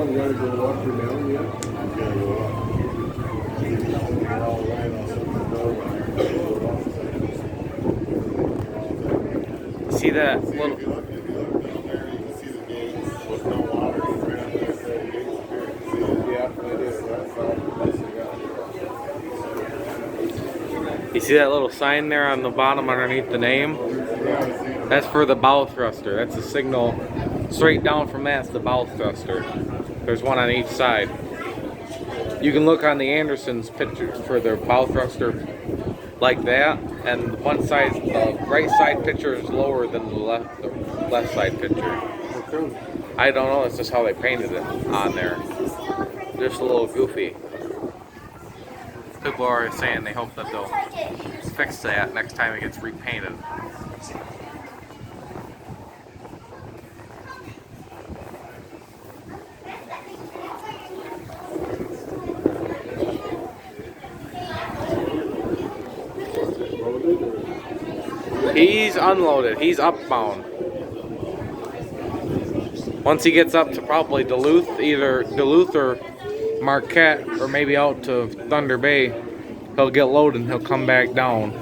we gotta go up or down yet? Gotta go up. See that little... You see that little sign there on the bottom underneath the name? That's for the bow thruster. That's a signal straight down from that's the bow thruster. There's one on each side. You can look on the Anderson's picture for their bow thruster like that, and one side, the right side picture is lower than the left side picture. I don't know, it's just how they painted it on there. Just a little goofy. People are saying they hope that they'll fix that next time it gets repainted. He's unloaded. He's upbound. Once he gets up to probably Duluth, either Duluth or Marquette, or maybe out to Thunder Bay, he'll get loaded and he'll come back down.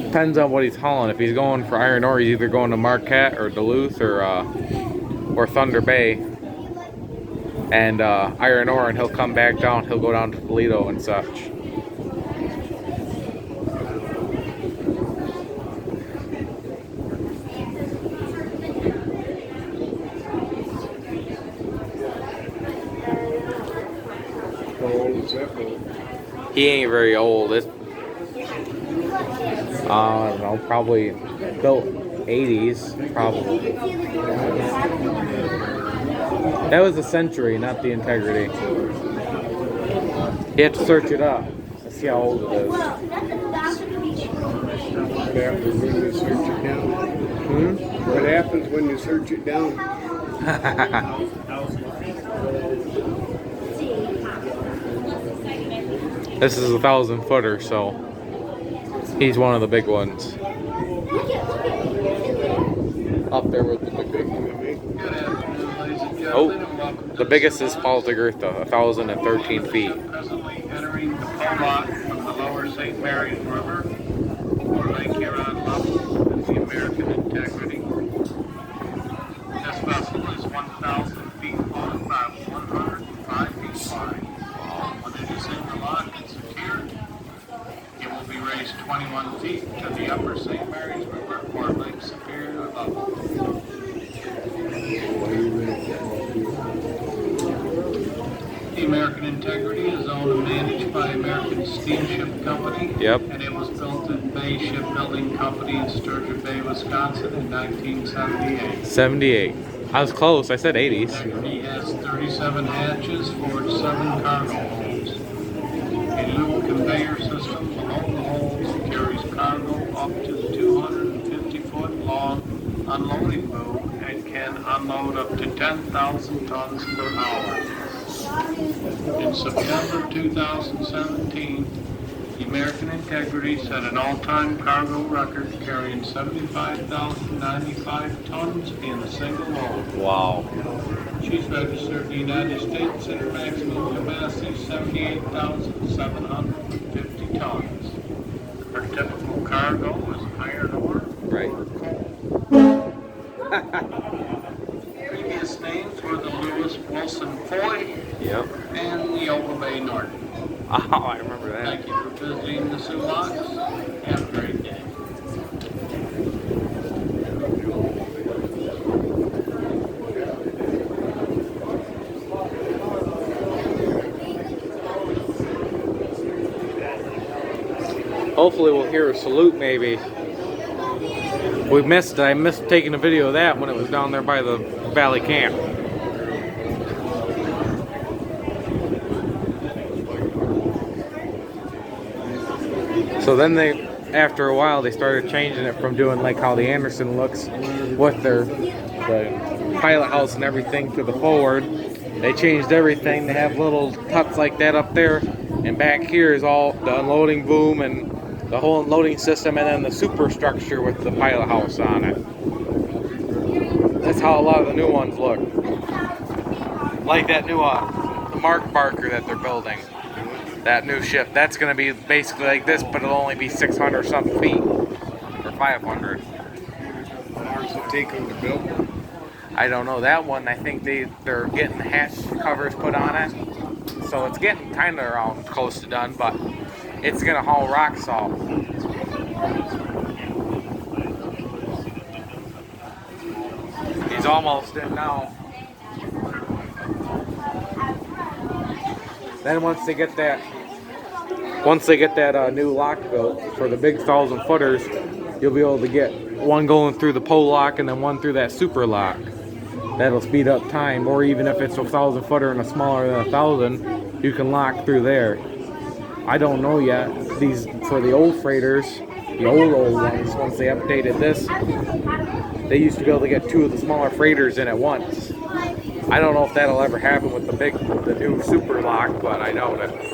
Depends on what he's hauling. If he's going for iron ore, he's either going to Marquette or Duluth or Thunder Bay and iron ore, and he'll come back down. He'll go down to Toledo and such. He ain't very old. I don't know, probably built 80s, probably. That was the Century, not the Integrity. You have to search it up to see how old it is. What happens when you search it down? This is a 1,000-footer, so he's one of the big ones. Up there with the big one. Oh, the biggest is Paul Tagertha, 1,013 feet. Presently entering the Polack from the lower St. Mary's River, or Lake Huron level, is the American Integrity. This vessel is 1,000 feet long by 105 feet wide. When it is in the lock and secured, it will be raised 21 feet to the upper St. Mary's River or Lake Superior level. The American Integrity is owned and managed by American Steamship Company. Yep. And it was built at Bay Shipbuilding Company in Sturgeon Bay, Wisconsin in 1978. 78. I was close. I said 80s. Integrity has 37 hatches for 7 cargo holds. A loop conveyor system below the holds carries cargo up to the 250-foot long unloading boom and can unload up to 10,000 tons per hour. In September 2017, the American Integrity set an all-time cargo record carrying 75,095 tons in a single load. Wow. She's registered in the United States and her maximum capacity is 78,750 tons. Her typical cargo is iron ore Right. or coal. Previous names were the Lewis Wilson Foy Yep. and the Oba Bay Norton. Oh, I remember that. Thank you for visiting the Sulaks. Have a great day. Hopefully we'll hear a salute maybe. I missed taking a video of that when it was down there by the Valley Camp. So then after a while, they started changing it from doing like how the Anderson looks with the pilot house and everything to the forward. They changed everything to have little tucks like that up there, and back here is all the unloading boom and the whole unloading system, and then the superstructure with the pilot house on it. That's how a lot of the new ones look. Like that new the Mark Barker that they're building. That new ship. That's gonna be basically like this, but it'll only be 600 something feet. Or 500. How long does it take them to build? I don't know. That one, I think they're getting hatch covers put on it. So it's getting kind of around close to done, but it's gonna haul rock salt. He's almost in now. Then once they get that new lock built for the big 1,000-footers, you'll be able to get one going through the pole lock and then one through that super lock. That'll speed up time. Or even if it's a 1,000-footer and a smaller than 1,000, you can lock through there. I don't know yet. These for the old freighters, the old ones. Once they updated this, they used to be able to get 2 of the smaller freighters in at once. I don't know if that'll ever happen with the new super lock, but I doubt it.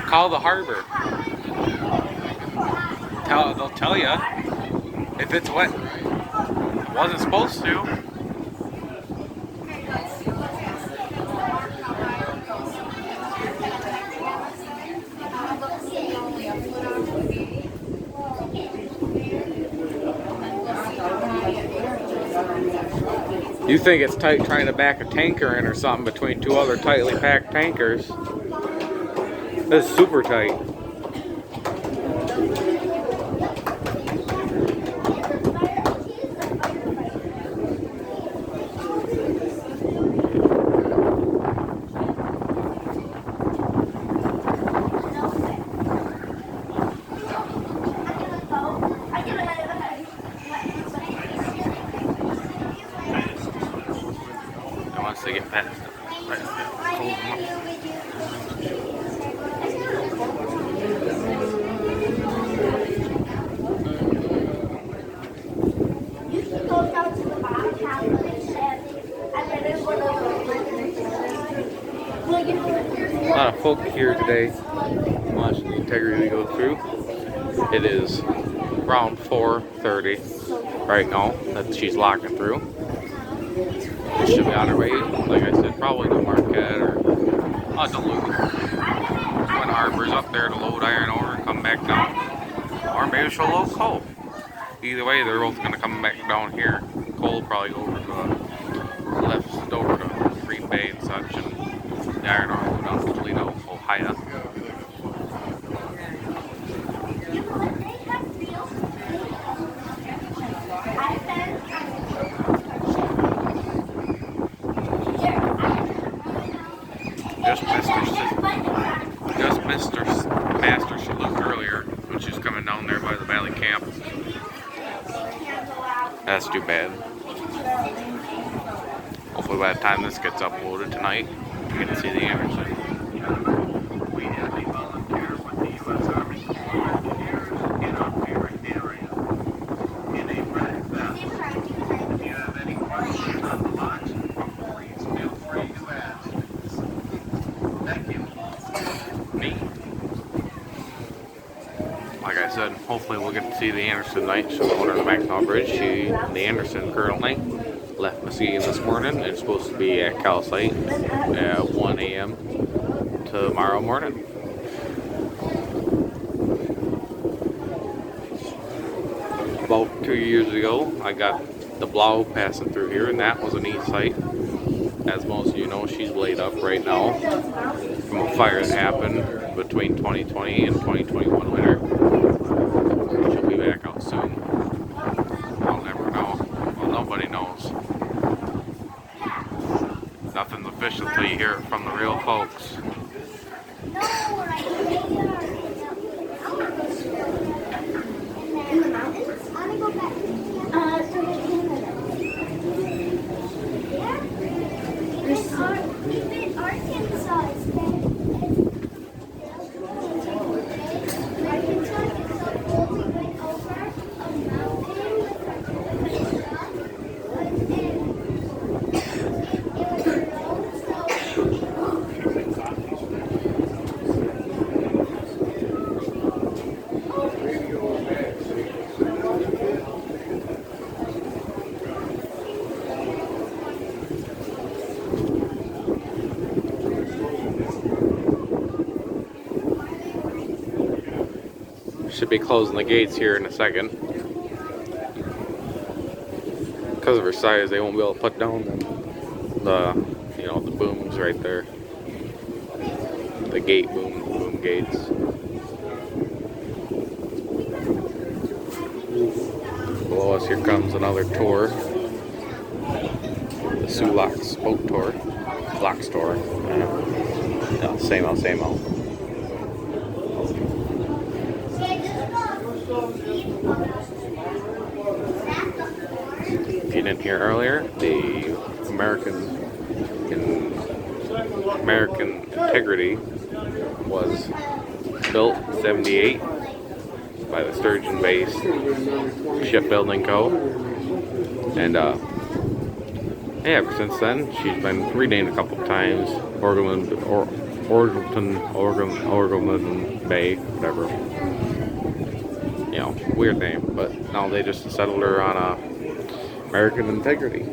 Call the harbor. They'll tell you if it's wet. It wasn't supposed to. You think it's tight trying to back a tanker in or something between 2 other tightly packed tankers. This is super tight. Once they get past it, hold them up. A lot of folk here today watching the integrity go through. It is around 4:30 right now that she's locking through. She'll be on her way, like I said, probably to Marquette or Duluth. Twin Harbors up there to load iron ore and come back down. Or maybe she'll load coal. Either way, they're both going to come back down here. Coal probably go over to left over to Green Bay and such, and the iron ore will go down to Toledo, Ohio. Just missed her master salute earlier when she's coming down there by the Valley Camp. That's too bad. Hopefully by the time this gets uploaded tonight, we can see the Anderson. We have a volunteer with the U.S. Army Corps in our parent area in a red vest. If you have any questions on the launch, please feel free to ask. Thank you. Me. Like I said, hopefully we'll get to see the Anderson tonight. She'll go under the Mackinac Bridge. The Anderson currently left Muskegon this morning. It's supposed to be at Cal Site at 1 a.m. tomorrow morning. About 2 years ago, I got the Blau passing through here, and that was a neat sight. As most of you know, she's laid up right now from a fire that happened between 2020 and 2021 winter. She'll be back out soon. I'll never know. Well, nobody knows. Nothing's official till you hear it from the real folks. In the mountains? I want to go back to Canada. Even Arkansas is Arkansas is so cool. We went over a mountain with our son, and it was Should be closing the gates here in a second. Because of her size, they won't be able to put down the booms right there. The gate boom gates. Below us here comes another tour. The Sulaks boat tour. Locks tour. Yeah, same old. If you didn't hear earlier, the American Integrity was built in '78 by the Sturgeon-based Shipbuilding Co. And ever since then, she's been renamed a couple of times. Orgulton Bay, whatever. You know, weird name, but now they just settled her on American Integrity.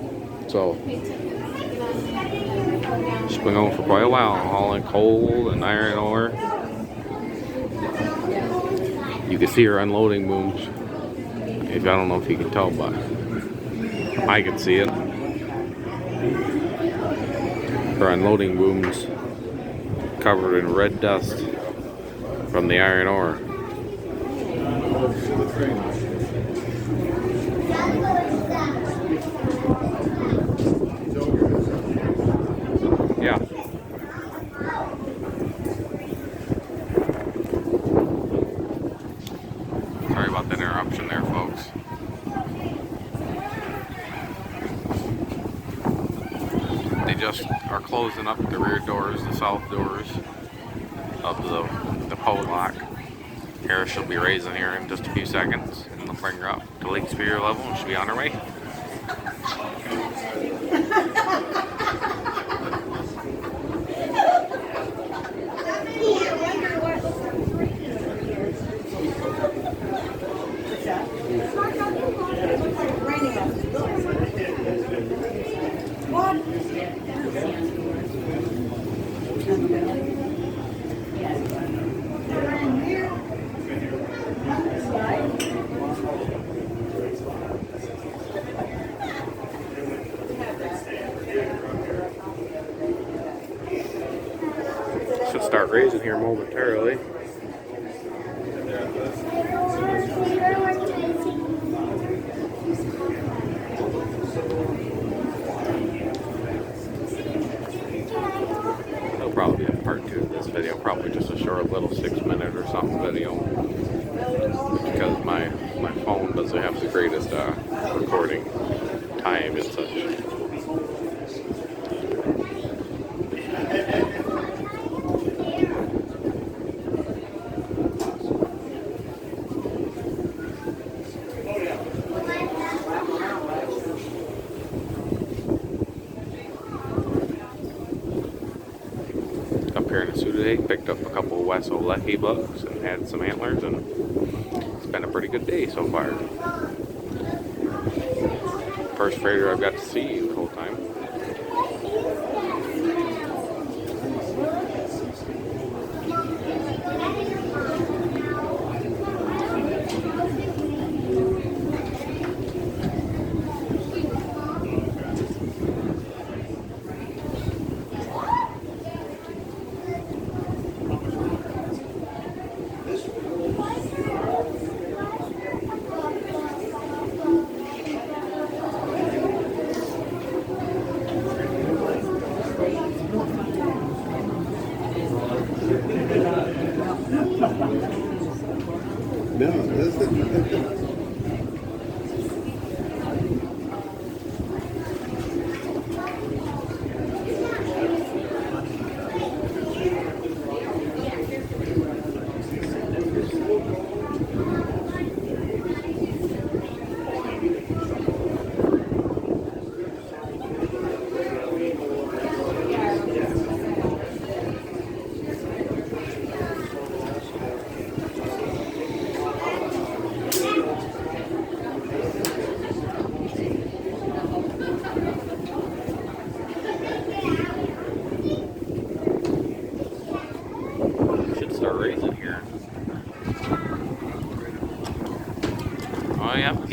So she's been going for quite a while, hauling coal and iron ore. You can see her unloading booms. I don't know if you can tell, but I can see it. Her unloading booms covered in red dust from the iron ore. Yeah. Sorry about the interruption there, folks. They just are closing up the rear doors, the south doors of the pole lock. Harris will be raising here in just a few seconds, and they'll bring her up to Lake Superior level, and she'll be on her way. Should start raising here momentarily. It'll probably be a part 2 of this video, probably just a short little 6-minute or something video, because my phone doesn't have the greatest recording time and such. Up here in the today, picked up a couple of West Olefi bucks and had some antlers, and it's been a pretty good day so far. First freighter I've got to see the whole time.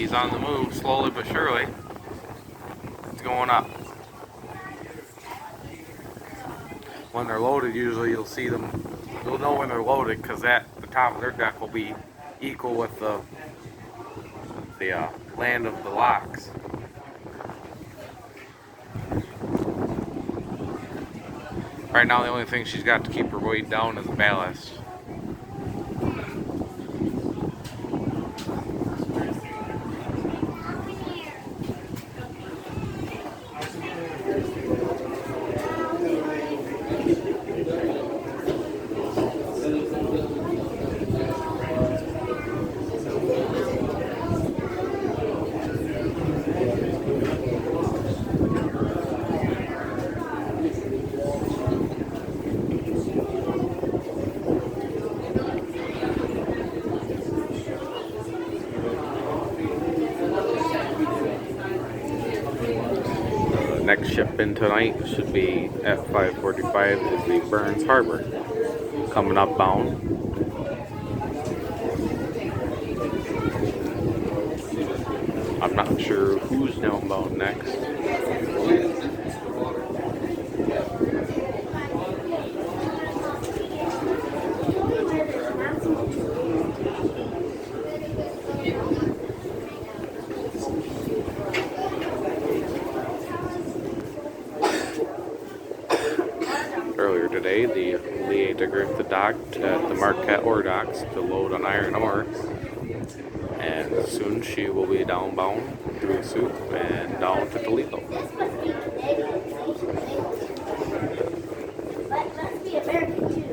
He's on the move, slowly but surely. It's going up. When they're loaded, usually you'll see them. You'll know when they're loaded because the top of their deck will be equal with the land of the locks. Right now, the only thing she's got to keep her weight down is the ballast. Next ship in tonight should be at 5:45 is the Burns Harbor coming up bound. I'm not sure who's down bound next. Earlier today, the Leata Griffith docked at the Marquette Ore Docks to load on iron ore, and soon she will be downbound through the Soup and down to Toledo. Let's be American too.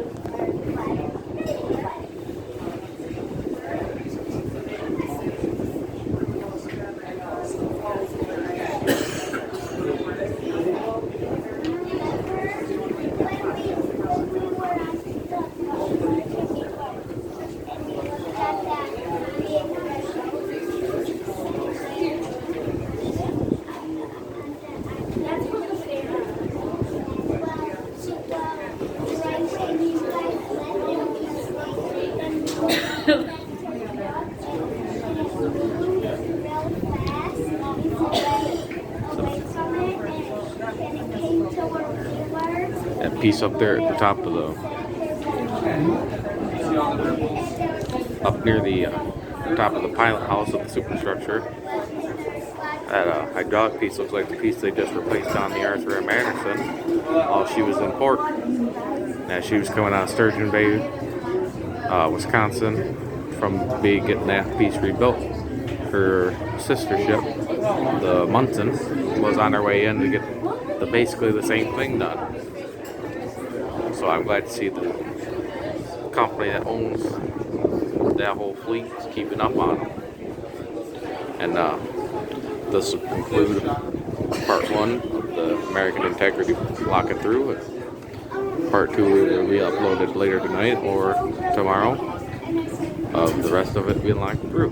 That piece up there at the top of up near the top of the pilot house of the superstructure. That hydraulic piece looks like the piece they just replaced on the Arthur M. Anderson while she was in port. As she was coming out of Sturgeon Bay, Wisconsin, from getting that piece rebuilt. Her sister ship, the Munson, was on her way in to get basically the same thing done. So I'm glad to see the company that owns that whole fleet is keeping up on them. And this will conclude part 1 of the American Integrity Locking Through. Part 2 will be uploaded later tonight or tomorrow, of the rest of it being locked through.